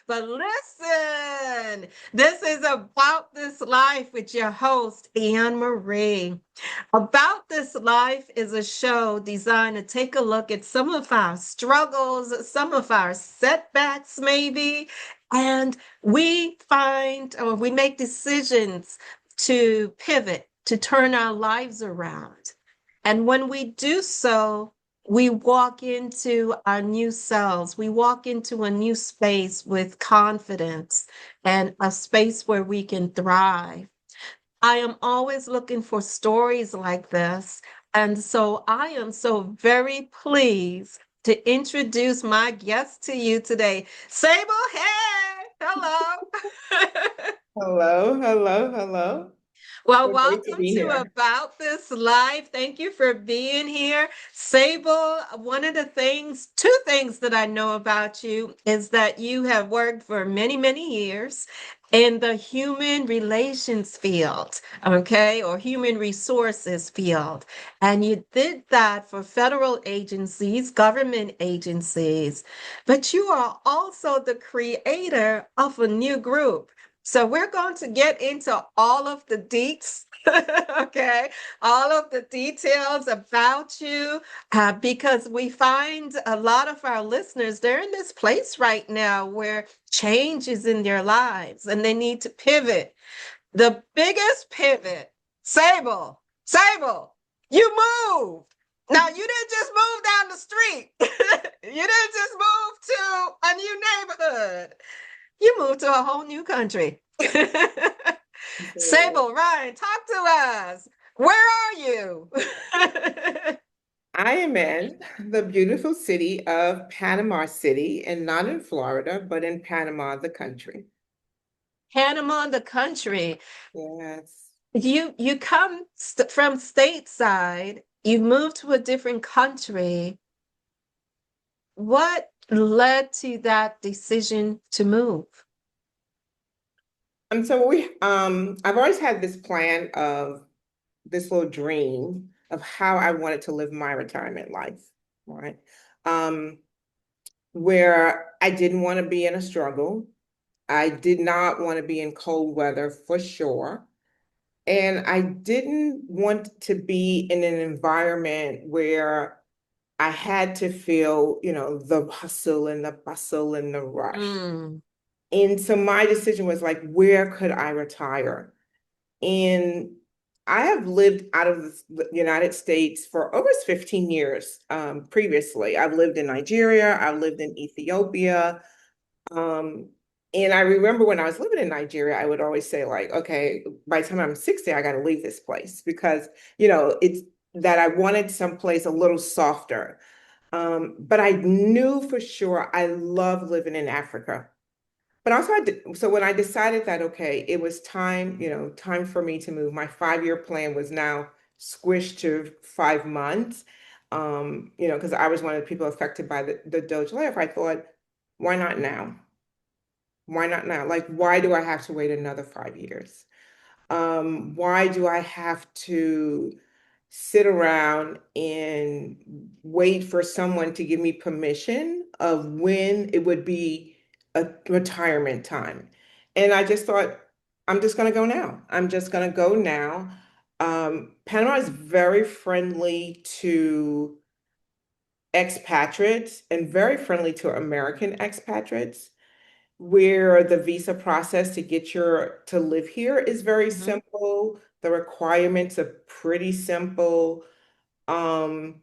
But listen, this is About This Life with your host, Anne Marie. About This Life is a show designed to take a look at some of our struggles, some of our setbacks, maybe, and we find or we make decisions to pivot, to turn our lives around. And when we do so, we walk into our new selves. We walk into a new space with confidence and a space where we can thrive. I am always looking for stories like this. And so I am so very pleased to introduce my guest to you today. Sable, hey, hello. Hello, hello, hello. Well, So great to welcome be to here. About This Life. Thank you for being here. Sable, one of the things, two things that I know about you is that you have worked for many, many years in the human relations field, okay, or human resources field. And you did that for federal agencies, government agencies, but you are also the creator of a new group. So we're going to get into all of the deets, okay, all of the details about you, because we find a lot of our listeners, they're in this place right now where change is in their lives and they need to pivot. The biggest pivot, Sable, you moved. Now, you didn't just move down the street. You didn't just move to a new neighborhood. You moved to a whole new country. Absolutely. Sable Ryan, talk to us. Where are you? I am in the beautiful city of Panama City, and not in Florida, but in Panama, the country. Panama, the country. Yes. You come from stateside. You moved to a different country. What led to that decision to move? I've always had this plan of this little dream of how I wanted to live my retirement life, right? Um, where I didn't want to be in a struggle. I did not want to be in cold weather for sure. And I didn't want to be in an environment where I had to feel, the hustle and the bustle and the rush. Mm, And so my decision was like, where could I retire? And I have lived out of the United States for over 15 years previously. I've lived in Nigeria, I've lived in Ethiopia, um, and I remember when I was living in Nigeria, I would always say, like, okay, by the time I'm 60, I got to leave this place because, it's that I wanted someplace a little softer. But I knew for sure I love living in Africa. But also, so when I decided that, okay, it was time, time for me to move, my 5-year plan was now squished to 5 months. Because I was one of the people affected by the Doge layoff. I thought, why not now? Why not now? Like, why do I have to wait another 5 years? Why do I have to sit around and wait for someone to give me permission of when it would be a retirement time? And I just thought, I'm just going to go now. I'm just going to go now. Panama is very friendly to expatriates and very friendly to American expatriates, where the visa process to get your to live here is very mhm. simple. The requirements are pretty simple. Um,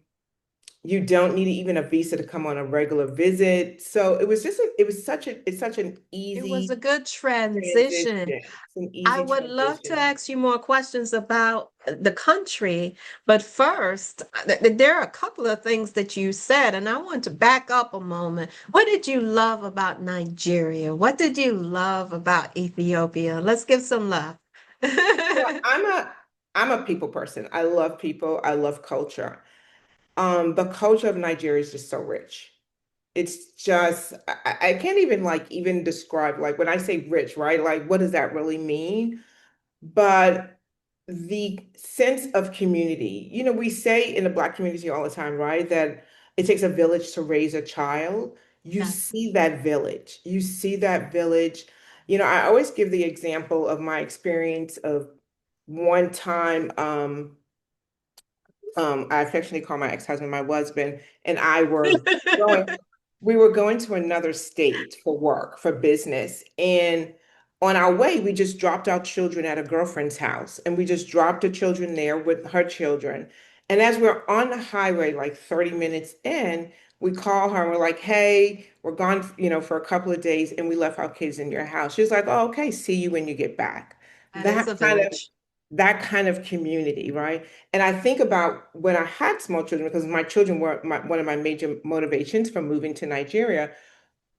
you don't need even a visa to come on a regular visit. So it's such an It was a easy good transition. transition. It's an I easy would love to transition. ask you more questions about the country, but first, there are a couple of things that you said, and I want to back up a moment. What did you love about Nigeria? What did you love about Ethiopia? Let's give some love. Well, I'm a people person. I love people. I love culture. The culture of Nigeria is just so rich. It's just I can't even like even describe like when I say rich, right? Like what does that really mean? But the sense of community, we say in the Black community all the time, right, that it takes a village to raise a child. you Yeah. see that village. You see that village. You know, I always give the example of my experience of one time, I affectionately call my ex-husband my husband, and I were going, we were going to another state for work, for business. And on our way, we just dropped our children at a girlfriend's house, and we just dropped the children there with her children. And as we're on the highway, like 30 minutes in, we call her and we're like, hey, we're gone, you know, for a couple of days, and we left our kids in your house. She was like, oh, okay, see you when you get back. That is That a kind of village. that kind of community, right? And I think about when I had small children, because my children were one of my major motivations for moving to Nigeria,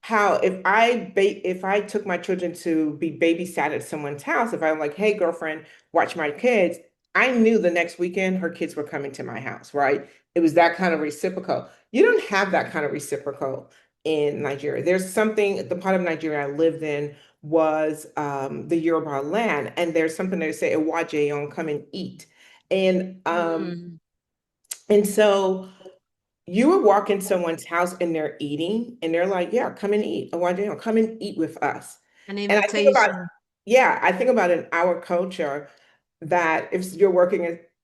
how if I took my children to be babysat at someone's house, if I'm like, hey, girlfriend, watch my kids, I knew the next weekend her kids were coming to my house, right? It was that kind of reciprocal. You don't have that kind of reciprocal in Nigeria. There's something, the part of Nigeria I lived in was the Yoruba land, and there's something they say, Ewaje, come and eat. And Mm, and so you would walk in someone's house and they're eating, and they're like, "Yeah, come and eat. Oh, why don't you come and eat with us?" an And I think about, invitation. yeah, I think about in our culture that if you're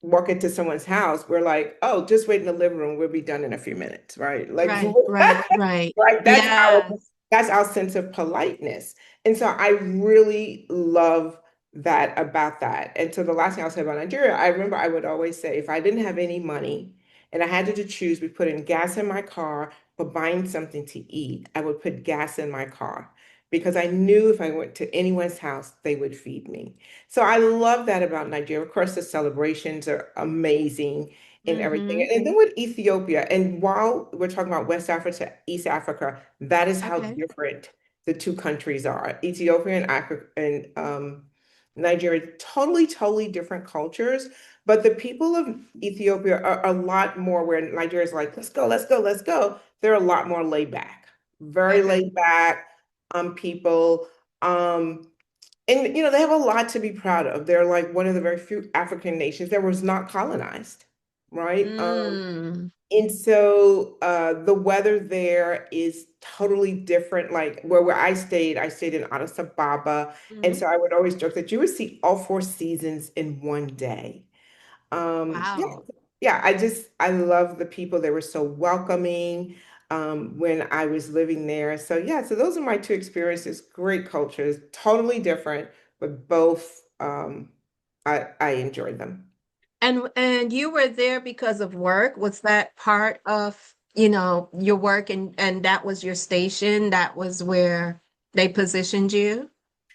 walk into someone's house, we're like, "Oh, just wait in the living room. We'll be done in a few minutes," right? Like, Right, right, right. right? Yes. That's our sense of politeness. And so I really love that about that. And so the last thing I'll say about Nigeria, I remember I would always say if I didn't have any money and I had to choose between putting gas in my car or buying something to eat, I would put gas in my car because I knew if I went to anyone's house, they would feed me. So I love that about Nigeria. Of course, the celebrations are amazing and everything. Mm-hmm. And then with Ethiopia, and while we're talking about West Africa, East Africa, that is how Okay. different the two countries are. Ethiopia and Africa and Nigeria, totally, totally different cultures. But the people of Ethiopia are a lot more where Nigeria is like, let's go, let's go, let's go. They're a lot more laid back, very Okay. laid back people. Um, and you know, they have a lot to be proud of. They're like one of the very few African nations that was not colonized, right? Mm. And so the weather there is totally different. Like where I stayed in Addis Ababa. And Hmm. so I would always joke that you would see all four seasons in one day. Yeah, Wow. yeah, I love the people. They were so welcoming when I was living there. So yeah, so those are my two experiences. Great cultures, totally different, but both I enjoyed them. And you were there because of work? Was that part of, your work and that was your station? That was where they positioned you?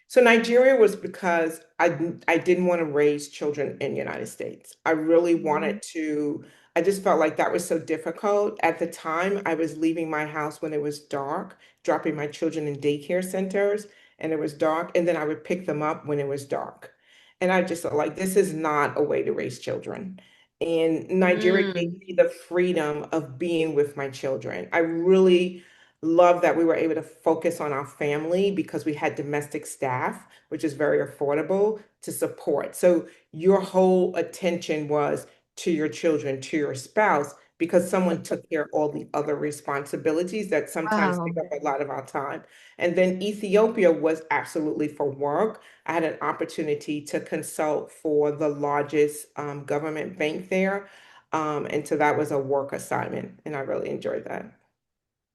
So Nigeria was because I didn't want to raise children in the United States. I really Mhm. wanted to, I just felt like that was so difficult. At the time, I was leaving my house when it was dark, dropping my children in daycare centers, and it was dark, and then I would pick them up when it was dark. And I just felt like this is not a way to raise children. And Nigeria gave Mm. me the freedom of being with my children. I really love that we were able to focus on our family because we had domestic staff, which is very affordable to support. So your whole attention was to your children, to your spouse, because someone took care of all the other responsibilities that sometimes take Wow. up a lot of our time. And then Ethiopia was absolutely for work. I had an opportunity to consult for the largest government bank there. And so that was a work assignment, and I really enjoyed that.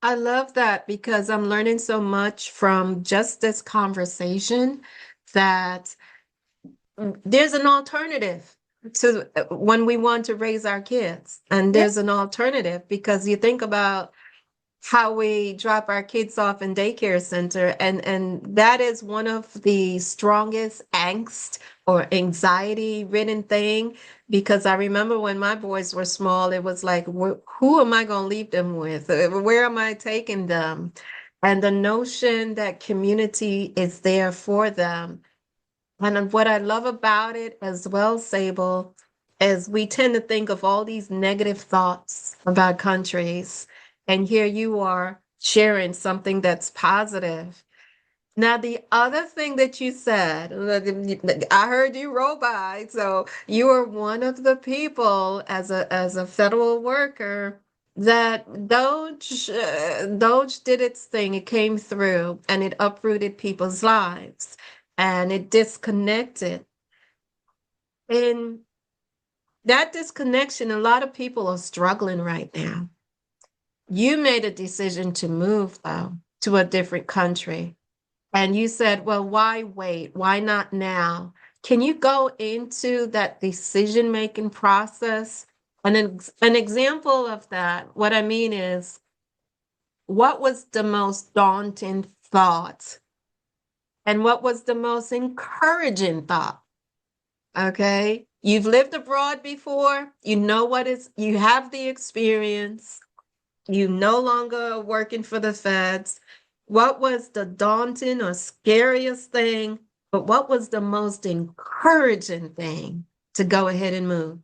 I love that because I'm learning so much from just this conversation that there's an alternative to when we want to raise our kids. And Yeah. there's an alternative because you think about how we drop our kids off in daycare center and that is one of the strongest angst or anxiety ridden thing because I remember when my boys were small it was like who am I going to leave them with, where am I taking them, and the notion that community is there for them. And what I love about it as well, Sable, is we tend to think of all these negative thoughts about countries. And here you are sharing something that's positive. Now, the other thing that you said, I heard you roll by. So you are one of the people as a federal worker. that Doge did its thing. It came through and it uprooted people's lives and it disconnected. And that disconnection, a lot of people are struggling right now. You made a decision to move, though, to a different country. And you said, well, why wait? Why not now? Can you go into that decision-making process? An example of that, what I mean is, what was the most daunting thought? And what was the most encouraging thought? Okay. You've lived abroad before. You know what is, you have the experience. You no longer working for the feds. What was the daunting or scariest thing? But what was the most encouraging thing to go ahead and move?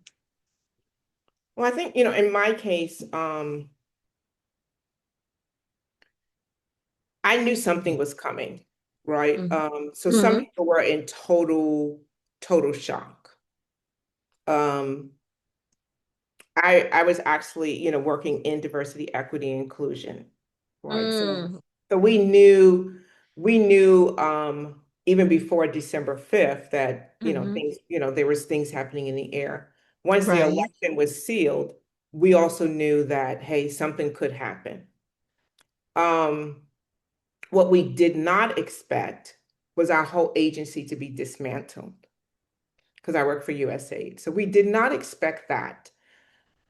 Well, I think, in my case, I knew something was coming, right? Mhm. So some Mhm. people were in total shock. Um, I was actually, working in diversity, equity, and inclusion, right? Mm. So we knew even before December 5th that, Mhm. there was things happening in the air. Once the Right. election was sealed, we also knew that, hey, something could happen. Um, what we did not expect was our whole agency to be dismantled because I work for USAID. So we did not expect that.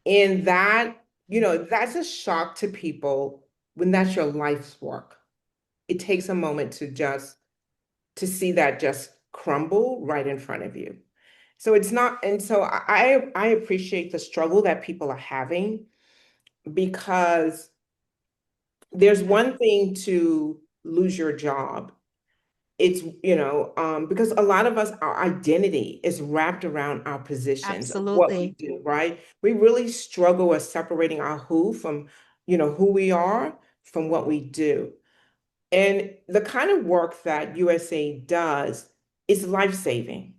And that, that's a shock to people when that's your life's work. It takes a moment to see that just crumble right in front of you. So it's not, and so I appreciate the struggle that people are having because there's one thing to lose your job. It's, because a lot of us, our identity is wrapped around our positions of what we Absolutely. do, right? We really struggle with separating our who from, who we are from what we do. And the kind of work that USA does is life-saving.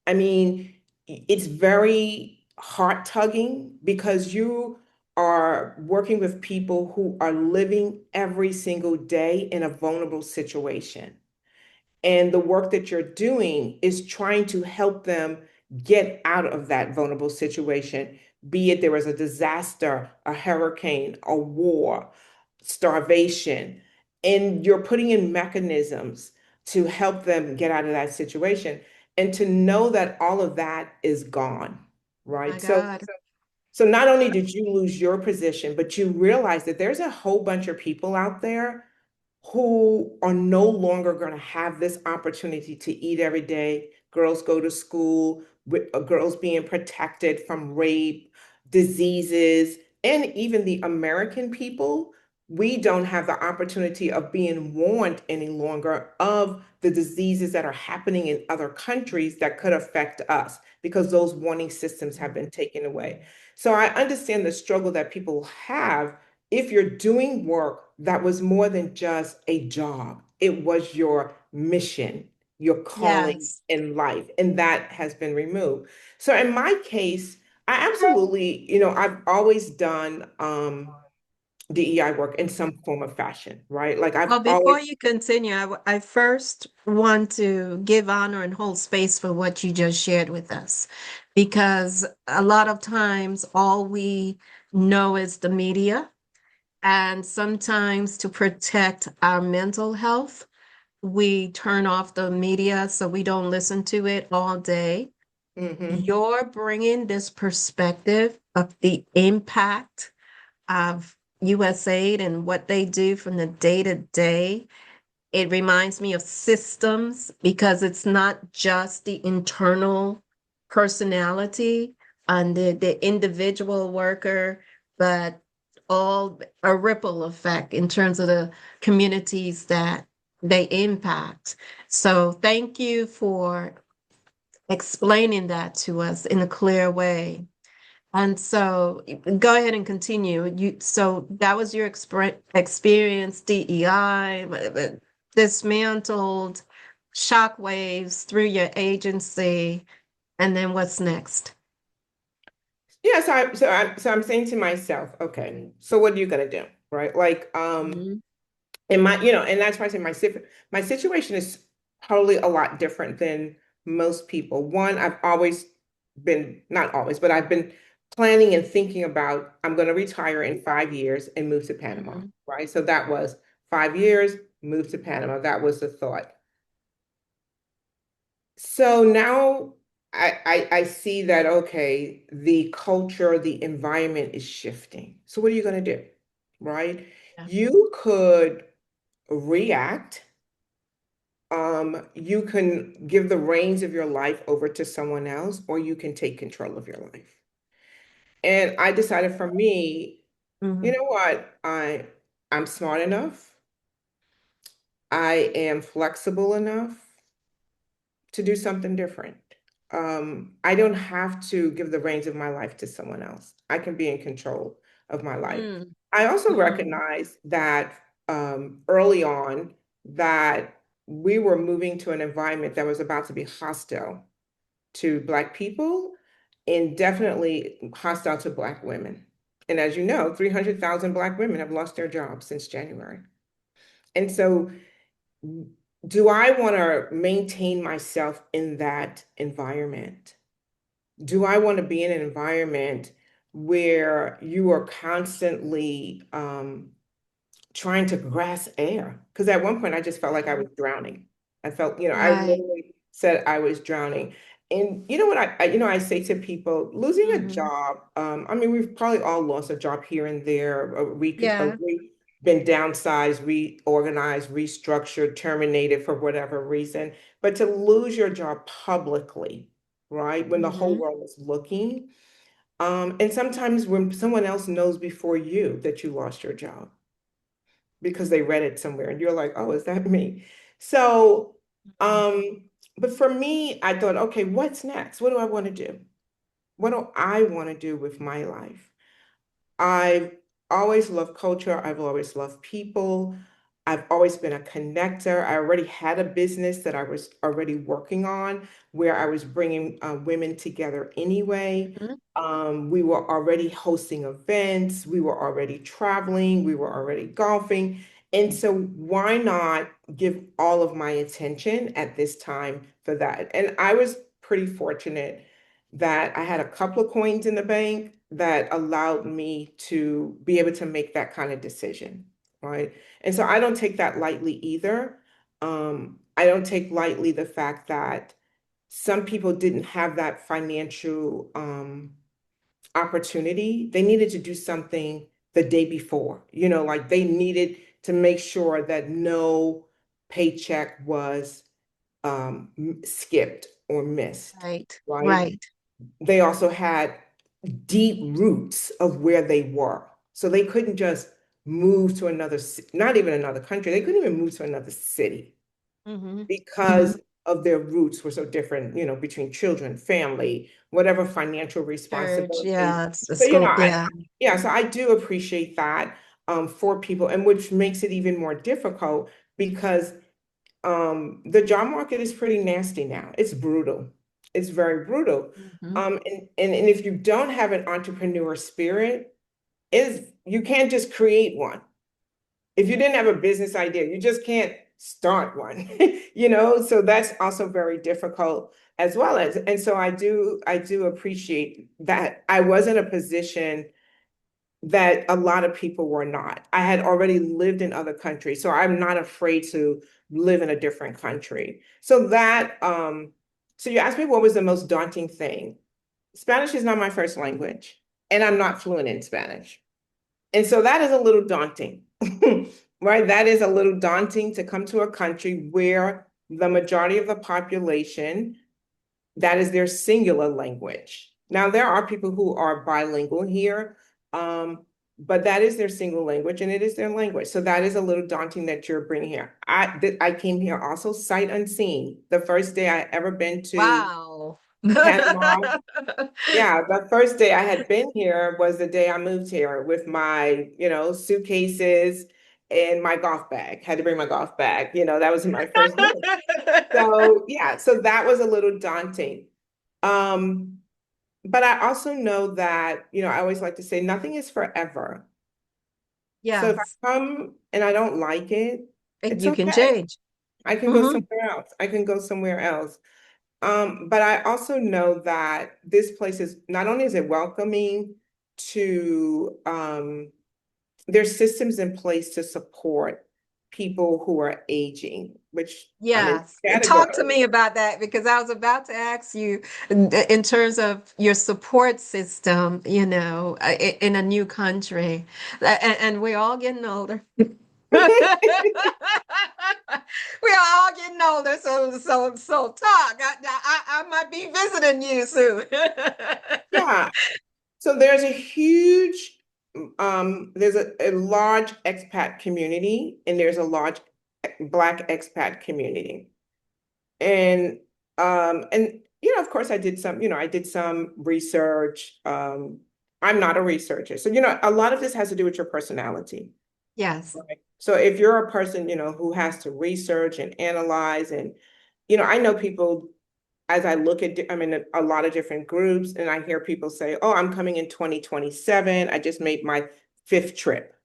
I mean, it's very heart-tugging because you are working with people who are living every single day in a vulnerable situation. And the work that you're doing is trying to help them get out of that vulnerable situation, be it there was a disaster, a hurricane, a war, starvation, and you're putting in mechanisms to help them get out of that situation and to know that all of that is gone, My right? God. So not only did you lose your position, but you realize that there's a whole bunch of people out there who are no longer going to have this opportunity to eat every day. Girls go to school, girls being protected from rape, diseases, and even the American people. We don't have the opportunity of being warned any longer of the diseases that are happening in other countries that could affect us because those warning systems have been taken away. So I understand the struggle that people have if you're doing work that was more than just a job, it was your mission, your calling Yes. in life, and that has been removed. So in my case, I absolutely, I've always done DEI work in some form of fashion, right? Like I've Well, always, before you continue, I first want to give honor and hold space for what you just shared with us, because a lot of times all we know is the media, and sometimes to protect our mental health, we turn off the media so we don't listen to it all day. mhm. You're bringing this perspective of the impact of USAID and what they do from the day to day. It reminds me of systems because it's not just the internal personality and the individual worker, but all a ripple effect in terms of the communities that they impact. So thank you for explaining that to us in a clear way. And so go ahead and continue. So that was your experience, DEI, dismantled shockwaves through your agency. And then what's next? yeah, so I'm saying to myself, okay, so what are you gonna do? Right? Like, Mhm. in my, and that's why I say my situation is probably a lot different than most people. One, I've always been, not always, but I've been planning and thinking about I'm going to retire in 5 years and move to Panama, Mhm. right? So that was 5 years, move to Panama. That was the thought. So now I see that, okay, the culture, the environment is shifting. So what are you going to do? Right? Yeah. You could react. You can give the reins of your life over to someone else, or you can take control of your life. And I decided for me, you Mhm. know what? I'm smart enough. I am flexible enough to do something different. I don't have to give the reins of my life to someone else. I can be in control of my life. Mm. I also Mm. recognize that early on that we were moving to an environment that was about to be hostile to Black people and definitely hostile to Black women. And as you know, 300,000 Black women have lost their jobs since January. And so do I want to maintain myself in that environment? Do I want to be in an environment where you are constantly trying to grasp air? Because at one point I just felt like I Mhm. was drowning. I felt, I Right. literally said I was drowning. And you know what I say to people, losing a Mhm. job, I mean, we've probably all lost a job here and there, Yeah. been downsized, reorganized, restructured, terminated for whatever reason. But to lose your job publicly, right, when the whole Mhm. world is looking, and sometimes when someone else knows before you that you lost your job because they read it somewhere and you're like, oh, is that me? So, Mhm. um, but for me, I thought, okay, what's next? What do I want to do? What do I want to do with my life? I've always loved culture. I've always loved people. I've always been a connector. I already had a business that I was already working on where I was bringing women together anyway. Mhm. We were already hosting events. We were already traveling. We were already golfing. And so why not give all of my attention at this time for that? And I was pretty fortunate that I had a couple of coins in the bank that allowed me to be able to make that kind of decision, right? And so I don't take that lightly either. I don't take lightly the fact that some people didn't have that financial opportunity. They needed to do something the day before, like they needed to make sure that no paycheck was skipped or missed, Right. right? Right. They also had deep roots of where they were. So they couldn't just move to another, not even another country. They couldn't even move to another city Mhm. because of their roots were so different, between children, family, whatever financial Church. responsibilities. Yeah. It's a So, school. Yeah. yeah, so I do appreciate that for people, and which makes it even more difficult because the job market is pretty nasty now. It's brutal. It's very brutal. Mhm. And if you don't have an entrepreneur spirit, is you can't just create one. If you didn't have a business idea, you just can't start one, So that's also very difficult as well as, and so I do appreciate that I was in a position that a lot of people were not. I had already lived in other countries, so I'm not afraid to live in a different country. So you asked me what was the most daunting thing. Spanish is not my first language, and I'm not fluent in Spanish. And so that is a little daunting, right? That is a little daunting to come to a country where the majority of the population, that is their singular language. Now, there are people who are bilingual here, but that is their single language and it is their language. So that is a little daunting that you're bringing here. I came here also sight unseen. The first day I ever been to Wow. Panama, yeah, the first day I had been here was the day I moved here with my, suitcases and my golf bag. Had to bring my golf bag. That was my first move. So yeah, so that was a little daunting. Um, but I also know that, I always like to say nothing is forever. So if I Yes, come and I don't like it, and it's you can okay. change. I can go Hmm. somewhere else. I can go somewhere else. But I also know that this place is not only is it welcoming to there's systems in place to support people who are aging, which I'm in Yes. the Talk to category. me about that because I was about to ask you in terms of your support system, in a new country. And we're all getting older. We are all getting older, so talk. I might be visiting you soon. Yeah. So there's a large expat community and there's a large Black expat community. And of course I did some research. I'm not a researcher. So, a lot of this has to do with your personality. Yes. Right. So if you're a person, who has to research and analyze and, I know people as I look at, I'm in a lot of different groups and I hear people say, oh, I'm coming in 2027. I just made my fifth trip.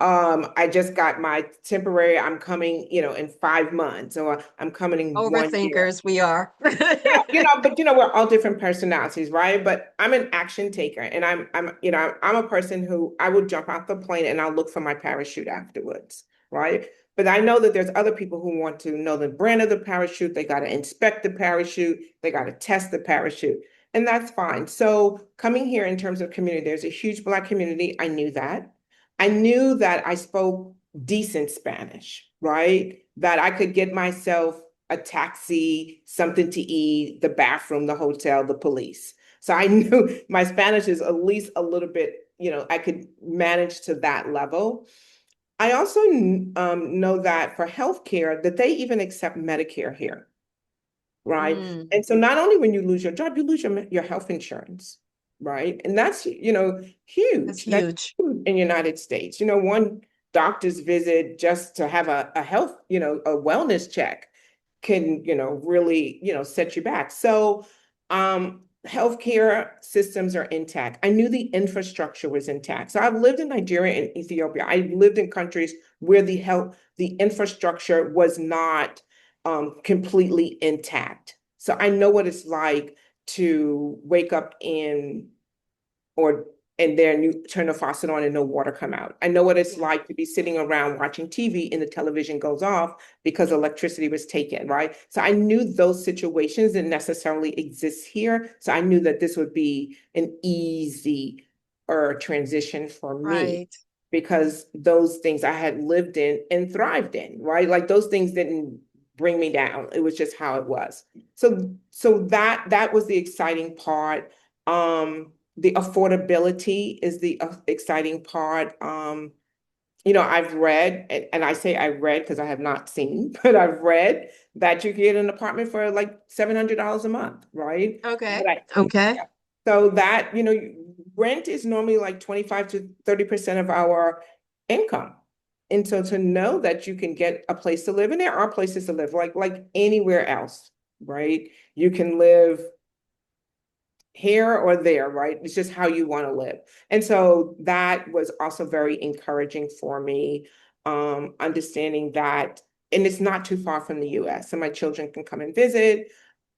I just got my temporary, I'm coming, in 5 months, or I'm coming in 1 year. Overthinkers we are. But we're all different personalities, right? But I'm an action taker, and I'm a person who I will jump out the plane and I'll look for my parachute afterwards, right? But I know that there's other people who want to know the brand of the parachute. They got to inspect the parachute. They got to test the parachute, and that's fine. So coming here in terms of community, there's a huge Black community. I knew that. I knew that I spoke decent Spanish, right? That I could get myself a taxi, something to eat, the bathroom, the hotel, the police. So I knew my Spanish is at least a little bit, I could manage to that level. I also know that for healthcare, that they even accept Medicare here, right? Mm, And so not only when you lose your job, you lose your health insurance, right? And that's, that's huge. That's huge. huge in the United States. One doctor's visit just to have a health, a wellness check can, really, set you back. So, healthcare systems are intact. I knew the infrastructure was intact. So I've lived in Nigeria and Ethiopia. I lived in countries where the infrastructure was not completely intact. So I know what it's like to wake up or and then you turn the faucet on and no water come out. I know what it's Yeah. like to be sitting around watching TV and the television goes off because electricity was taken, right? So I knew those situations didn't necessarily exist here. So I knew that this would be an easy or transition for me Right. because those things I had lived in and thrived in, right? Like those things didn't bring me down. It was just how it was. So that was the exciting part. The affordability is the exciting part. I've read, and I say I read because I have not seen, but I've read that you can get an apartment for like $700 a month, right? Okay. But Okay. yeah. So that, rent is normally like 25 to 30% of our income. And so to know that you can get a place to live, and there are places to live, like anywhere else, right? You can live here or there, right? It's just how you want to live. And so that was also very encouraging for me, understanding that, and it's not too far from the US. So my children can come and visit.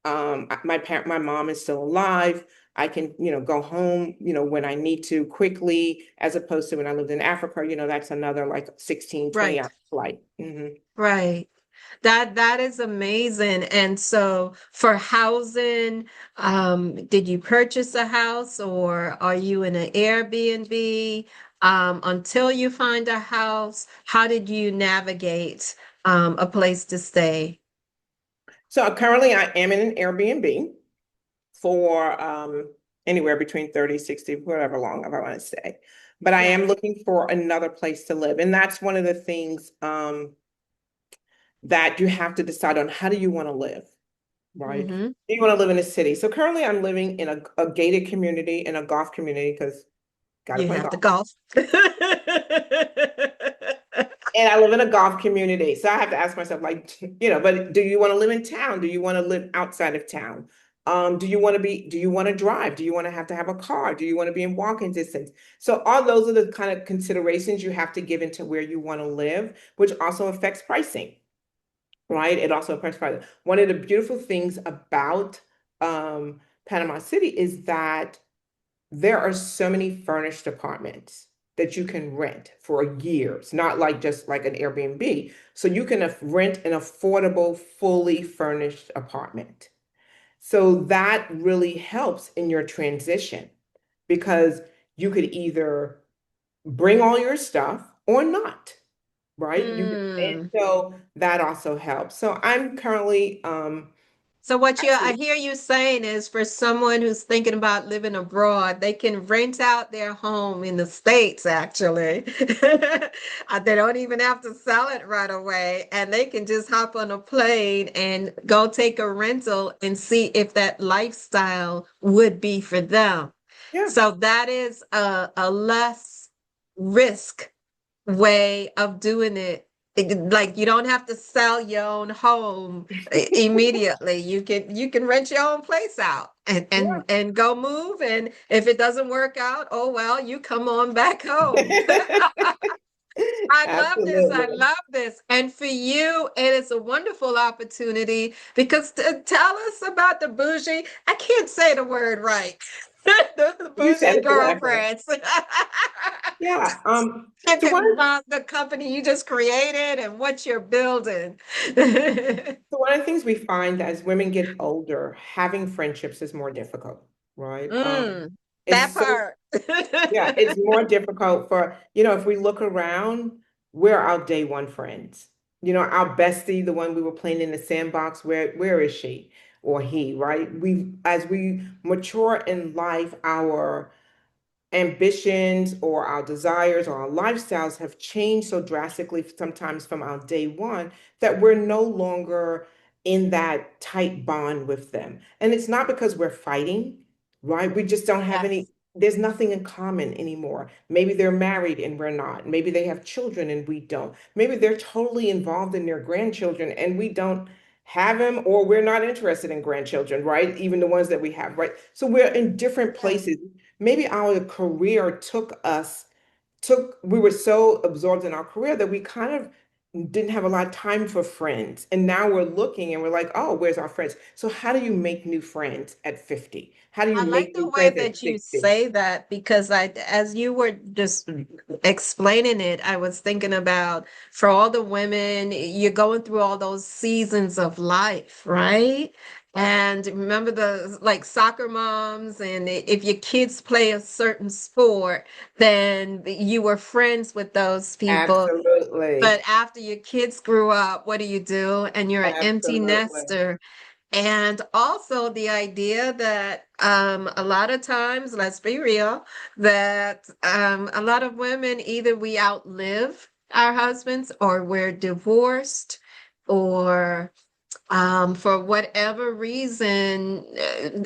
My mom is still alive. I can, go home, when I need to quickly, as opposed to when I lived in Africa, that's another like 16, 20 Right. hour flight. Mhm. Right. That is amazing. And so for housing, did you purchase a house or are you in an Airbnb? Until you find a house, how did you navigate a place to stay? So currently I am in an Airbnb for anywhere between 30, 60, whatever long I want to stay. But I am Yes. looking for another place to live. And that's one of the things that you have to decide on, how do you want to live, right? Mm-hmm. Do you want to live in a city? So currently I'm living in a gated community, in a golf community, because got to You play have to golf. golf. And I live in a golf community. So I have to ask myself, like, but do you want to live in town? Do you want to live outside of town? Do you want to drive? Do you want to have a car? Do you want to be in walking distance? So all those are the kind of considerations you have to give into where you want to live, which also affects pricing, right? It also affects pricing. One of the beautiful things about Panama City is that there are so many furnished apartments that you can rent for years, not like just like an Airbnb. So you can rent an affordable, fully furnished apartment. So that really helps in your transition because you could either bring all your stuff or not, right? And Mm. so that also helps. So I'm currently So what I actually, hear you saying is for someone who's thinking about living abroad, they can rent out their home in the States, actually. They don't even have to sell it right away, and they can just hop on a plane and go take a rental and see if that lifestyle would be for them. yeah. So that is a less risk way of doing it. Like you don't have to sell your own home immediately. You can rent your own place out and Yeah. and go move. And if it doesn't work out, oh well, you come on back home. I love this. I Absolutely. love this. And for you, it is a wonderful opportunity because tell us about the bougie. I can't say the word right. The You said bougie it correctly. girlfriends. Yeah. And So one the company you just created and what you're building. So one of the things we find as women get older, having friendships is more difficult, right? Mm, that It's so part. yeah, it's more difficult for, if we look around, we're our day one friends. Our bestie, the one we were playing in the sandbox, where is she or he, right? As we mature in life, our ambitions or our desires or our lifestyles have changed so drastically sometimes from our day one that we're no longer in that tight bond with them. And it's not because we're fighting, right? We just don't have any, Yes, there's nothing in common anymore. Maybe they're married and we're not. Maybe they have children and we don't. Maybe they're totally involved in their grandchildren and we don't have them, or we're not interested in grandchildren, right? Even the ones that we have, right? So we're in different right. places. Maybe our career we were so absorbed in our career that we kind of didn't have a lot of time for friends. And now we're looking and we're like, oh, where's our friends? So how do you make new friends at 50? How do you I like make the new way friends at that you 60? say that because as you were just explaining it, I was thinking about for all the women, you're going through all those seasons of life, right? And remember the like soccer moms, and if your kids play a certain sport, then you were friends with those people. But Absolutely. after your kids grew up, what do? And you're an empty Absolutely. nester. And also the idea that a lot of times, let's be real, that a lot of women either we outlive our husbands or we're divorced or for whatever reason,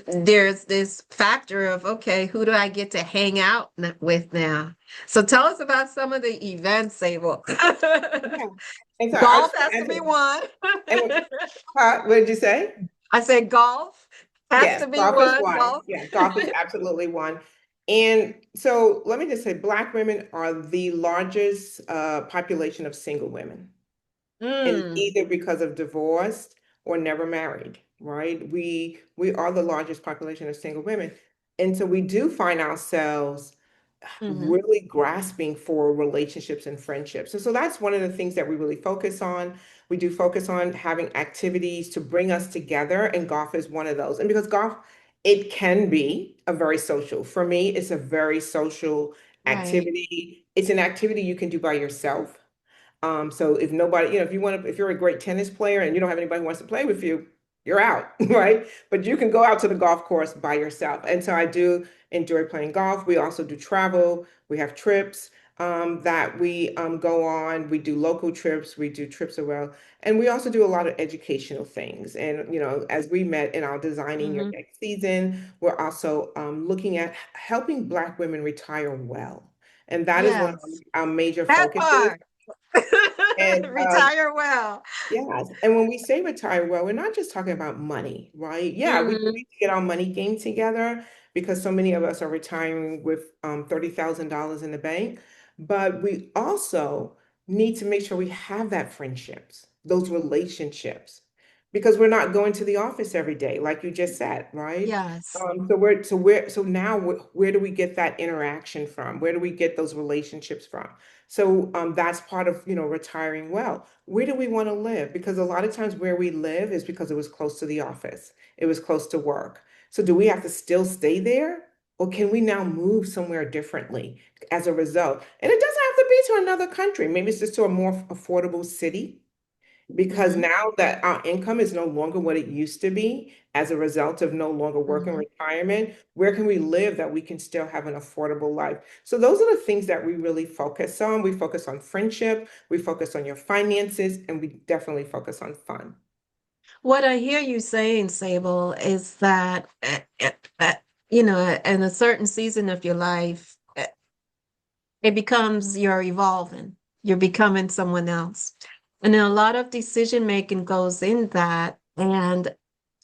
there's this factor of, okay, who do I get to hang out with now? So tell us about some of the events, Sable. Yeah. And so I Golf was going has to to add be to, one. what did you say? I said golf has Yes, to be golf is one. one. Golf. Yeah, golf is absolutely one. And so let me just say, Black women are the largest population of single women, and Mm, either because of divorce or never married, right? We are the largest population of single women. And so we do find ourselves hmm. really grasping for relationships and friendships. And so that's one of the things that we really focus on. We do focus on having activities to bring us together, and golf is one of those. And because golf, it can be a very social. For me, it's a very social Right. activity. It's an activity you can do by yourself. So if nobody, if you're a great tennis player and you don't have anybody who wants to play with you, you're out, right? But you can go out to the golf course by yourself. And so I do enjoy playing golf. We also do travel. We have trips that we go on. We do local trips. We do trips around, and we also do a lot of educational things. And as we met in our Designing Your Hmm. Next Season, we're also looking at helping Black women retire well. And that is one of Yes. our major That focuses. part. And Retire well. yes. And when we say retire well, we're not just talking about money, right? Yeah, we do Mhm. need to get our money game together because so many of us are retiring with $30,000 in the bank. But we also need to make sure we have that friendships, those relationships, because we're not going to the office every day, like you just said, right? Yes. So now where do we get that interaction from? Where do we get those relationships from? So that's part of, retiring well. Where do we want to live? Because a lot of times where we live is because it was close to the office, it was close to work. So do we have to still stay there? Or can we now move somewhere differently as a result? And it doesn't have to be to another country. Maybe it's just to a more affordable city because Mhm. now that our income is no longer what it used to be as a result of no longer working Mhm. retirement, where can we live that we can still have an affordable life? So those are the things that we really focus on. We focus on friendship, we focus on your finances, and we definitely focus on fun. What I hear you saying, Sable, is that, you know, in a certain season of your life, it becomes you're evolving, you're becoming someone else. And then a lot of decision making goes in that. And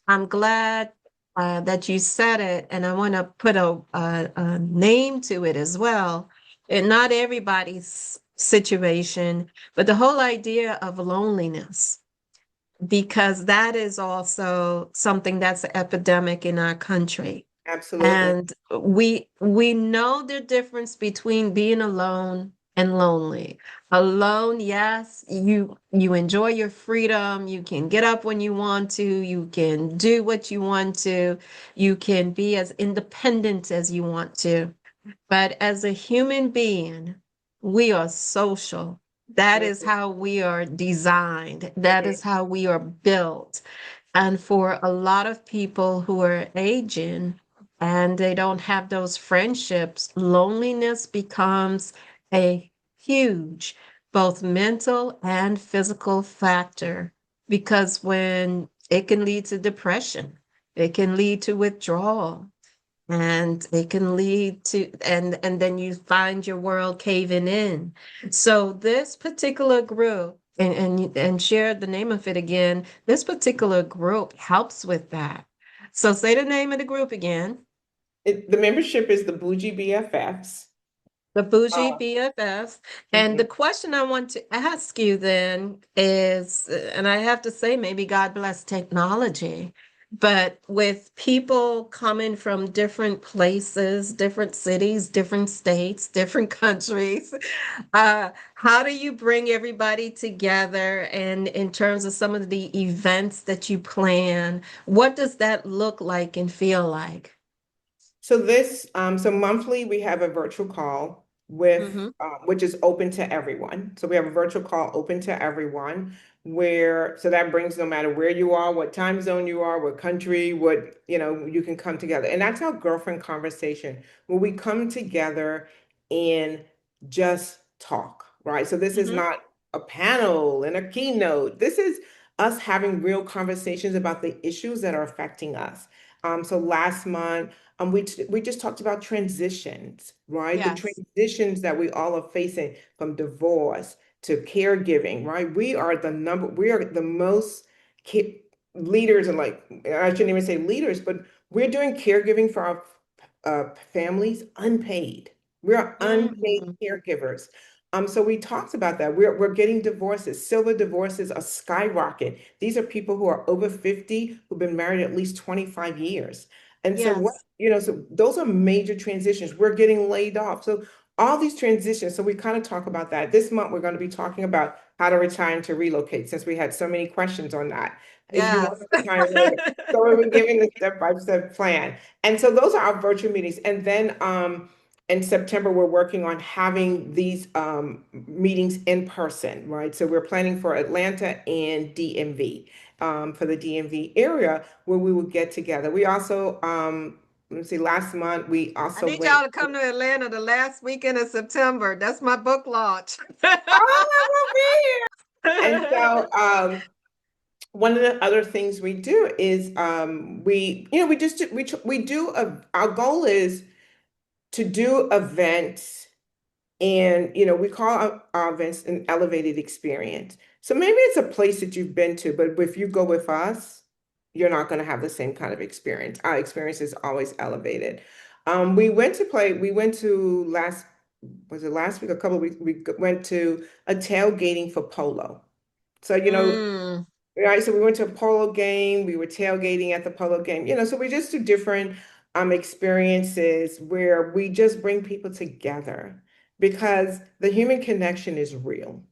I'm glad that you said it. And I want to put a name to it as well. And not everybody's situation, but the whole idea of loneliness, because that is also something that's an epidemic in our country. Absolutely. And we know the difference between being alone and lonely. Alone, yes, you enjoy your freedom, you can get up when you want to, you can do what you want to, you can be as independent as you want to. But as a human being, we are social. That is Mhm, how we are designed. That mhm. is how we are built. And for a lot of people who are aging and they don't have those friendships, loneliness becomes a huge, both mental and physical factor. Because when it can lead to depression, it can lead to withdrawal, and it can lead to and then you find your world caving in. So this particular group, and share the name of it again, this particular group helps with that. So say the name of the group again. The membership is the Bougie BFFs. The Bougie Uh, BFFs. And the mhm. question I want to ask you then is, and I have to say, maybe God bless technology, but with people coming from different places, different cities, different states, different countries, how do you bring everybody together? And in terms of some of the events that you plan, what does that look like and feel like? So monthly we have a virtual call with, Mm-hmm. which is open to everyone. So we have a virtual call open to everyone so that brings no matter where you are, what time zone you are, what country, you can come together. And that's our girlfriend conversation, where we come together and just talk, right? So this is Mm-hmm. not a panel and a keynote. This is us having real conversations about the issues that are affecting us. So last month, we just talked about transitions, right? The Yes. transitions that we all are facing from divorce to caregiving, right? We are the most leaders, and like, I shouldn't even say leaders, but we're doing caregiving for our families unpaid. We are unpaid Mm-hmm. caregivers. So we talked about that. We're getting divorces. Silver divorces are skyrocketing. These are people who are over 50 who've been married at least 25 years. And so Yes. so those are major transitions. We're getting laid off. So all these transitions. So we kind of talk about that. This month, we're going to be talking about how to retire and to relocate, since we had so many questions on that. If you want Yes. to retire and relocate. So we've been giving the step-by-step plan. And so those are our virtual meetings. And then in September, we're working on having these meetings in person, right? So we're planning for Atlanta and DMV, for the DMV area where we will get together. We also, let me see, last month we I also need went. y'all to come to Atlanta the last weekend of September. That's my book launch. Oh, I will be here. And so one of the other things we do is we do our goal is to do events And, you know, we call our events an elevated experience. So maybe it's a place that you've been to, but if you go with us, you're not going to have the same kind of experience. Our experience is always elevated. We went to was it last week, a couple of weeks, went to a tailgating for polo. So, you know, Mm, right. So we went to a polo game. We were tailgating at the polo game. You know, so we just do different experiences where we just bring people together because the human connection is real.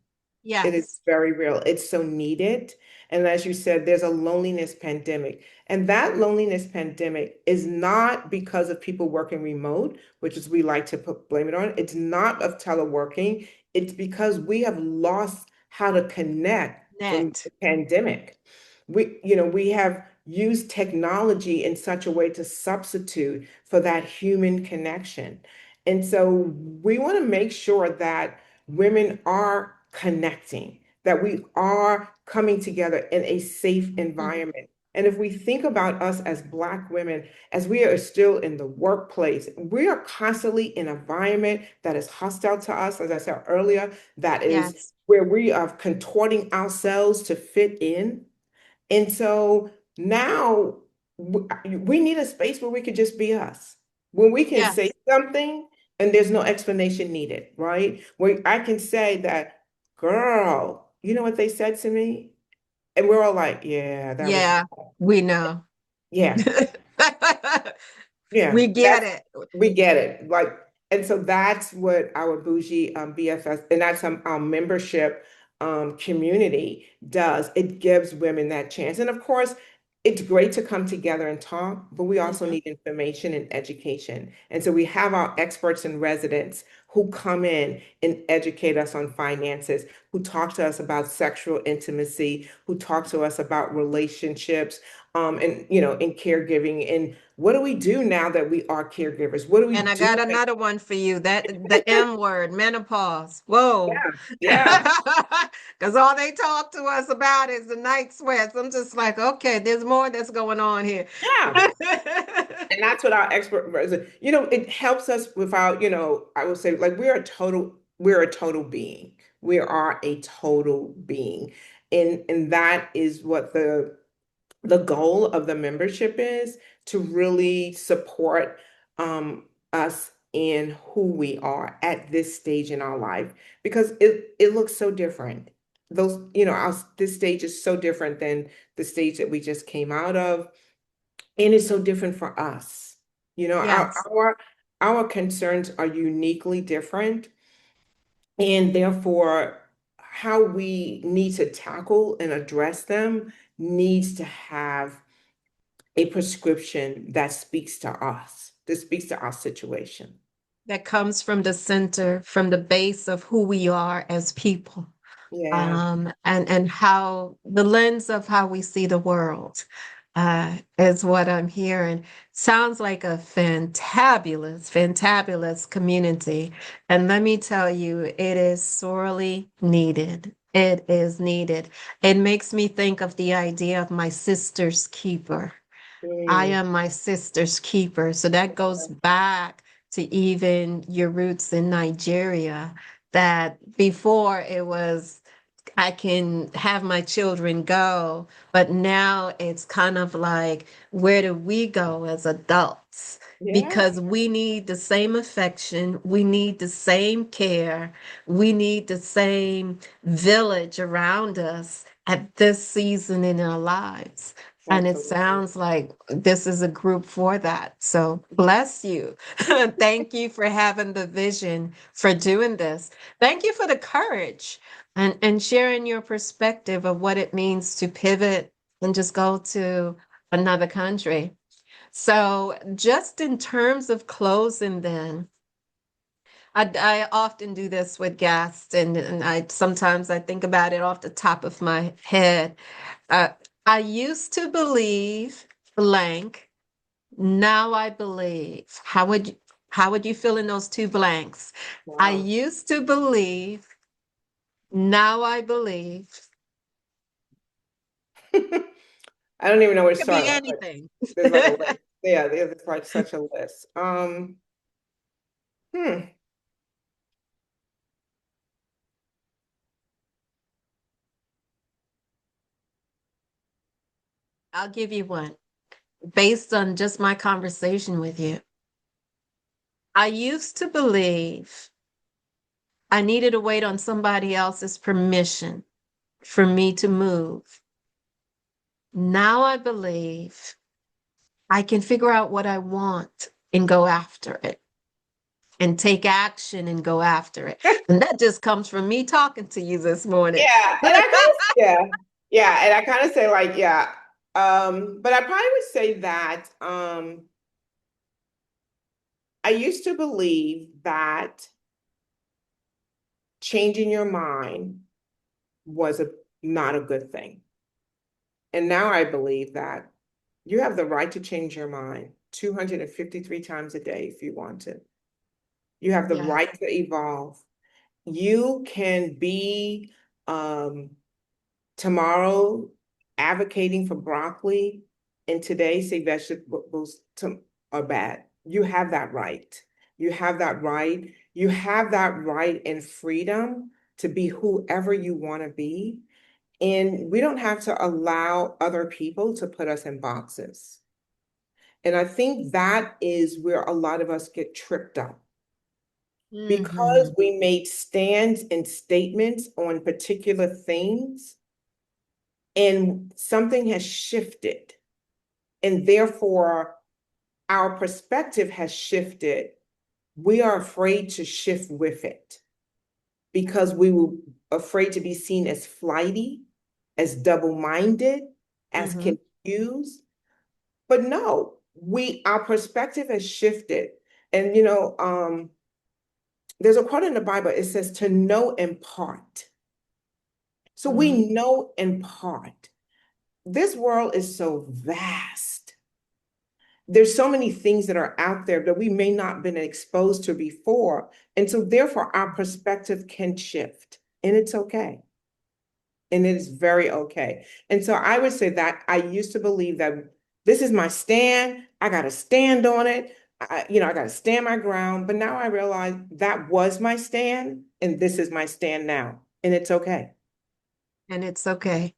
It is yes. very real. It's so needed. And as you said, there's a loneliness pandemic. And that loneliness pandemic is not because of people working remote, which is we like to blame it on. It's not of teleworking. It's because we have lost how to connect from the Connect. pandemic. We have used technology in such a way to substitute for that human connection. And so we want to make sure that women are connecting, that we are coming together in a safe Mhm. environment. And if we think about us as Black women, as we are still in the workplace, we are constantly in an environment that is hostile to us, as I said earlier, that is Yes. where we are contorting ourselves to fit in. And so now we need a space where we could just be us, when we can say Yes. something and there's no explanation needed, right? Where I can say that, girl, you know what they said to me? And we're all like, yeah, that was, Yeah, we know. yeah. Yeah, We get that's it. we get it. Like, and so that's what our bougie BFS, and that's our membership community does. It gives women that chance. And of course, it's great to come together and talk, but we also Mhm. need information and education. And so we have our experts and residents who come in and educate us on finances, who talk to us about sexual intimacy, who talk to us about relationships, and in caregiving. And what do we do now that we are caregivers? What do we And I do? got another one for you. That the M word, menopause. Whoa. Yeah, yeah, Because all they talk to us about is the night sweats. I'm just like, okay, there's more that's going on here. yeah. And that's what our it helps us without, I would say, like, we're a total being. We are a total being. And that is what the goal of the membership is, to really support us in who we are at this stage in our life, because it looks so different. This stage is so different than the stage that we just came out of, and it's so different for us. You know, Yes, our concerns are uniquely different, and therefore how we need to tackle and address them needs to have a prescription that speaks to us, that speaks to our situation. that comes from the center, from the base of who we are as people. Yeah. And how the lens of how we see the world is what I'm hearing. Sounds like a fantabulous community. And let me tell you, it is sorely needed. It is needed. It makes me think of the idea of my sister's keeper. I Mm, am my sister's keeper. So that goes back to even your roots in Nigeria, that before it was I can have my children go, but now it's kind of like, where do we go as adults? yeah, Because we need the same affection, we need the same care, we need the same village around us at this season in our lives. And it absolutely. sounds like this is a group for that. So bless you. Thank you for having the vision for doing this. Thank you for the courage and sharing your perspective of what it means to pivot and just go to another country. So, just in terms of closing, then, I often do this with guests, and I sometimes I think about it off the top of my head. Uh, I used to believe blank. Now I believe. How would you fill in those two blanks? I Wow. used to believe. Now I believe. I don't even know where to Could be start, but anything. there's like a list. Yeah, there's like such a list. Hmm. I'll give you one based on just my conversation with you. I used to believe I needed to wait on somebody else's permission for me to move. Now I believe I can figure out what I want and go after it and take action and go after it. And that just comes from me talking to you this morning. Yeah, and I kind of yeah, and I kind of say like yeah, but I probably would say that I used to believe that changing your mind was not a good thing. And now I believe that you have the right to change your mind 253 times a day if you want to. You have the Yes. right to evolve. You can be tomorrow advocating for broccoli and today say vegetables are bad. You have that right. You have that right. You have that right and freedom to be whoever you want to be. And we don't have to allow other people to put us in boxes. And I think that is where a lot of us get tripped up because Hmm. we made stands and statements on particular things and something has shifted. And therefore, our perspective has shifted. We are afraid to shift with it because we were afraid to be seen as flighty, as double-minded, as Hmm. confused. But no, our perspective has shifted. And there's a quote in the Bible, it says to know in part. So Hmm. we know in part. This world is so vast. There's so many things that are out there that we may not have been exposed to before. And so therefore our perspective can shift. And it's okay. And it is very okay. And so I would say that I used to believe that this is my stand. I got to stand on it. I got to stand my ground. But now I realize that was my stand, and this is my stand now. And it's okay. And it's okay.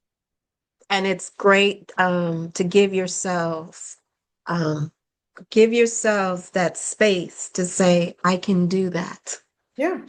And it's great to um, give yourselves that space to say, I can do that. Yeah.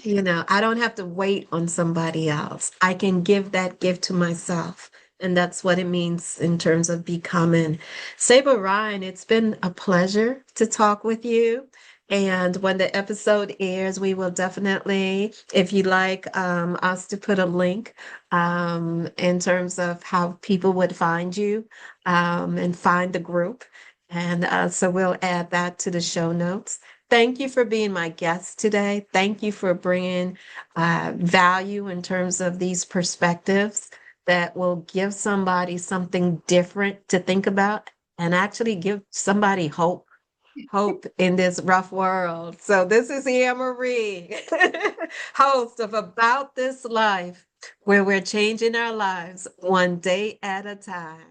I don't have to wait on somebody else. I can give that gift to myself. And that's what it means in terms of becoming. Sable Ryan, it's been a pleasure to talk with you. And when the episode airs, we will definitely, if you like us to put a link in terms of how people would find you and find the group. And so we'll add that to the show notes. Thank you for being my guest today. Thank you for bringing value in terms of these perspectives that will give somebody something different to think about and actually give somebody hope in this rough world. So this is Anne Marie, host of About This Life, where we're changing our lives one day at a time.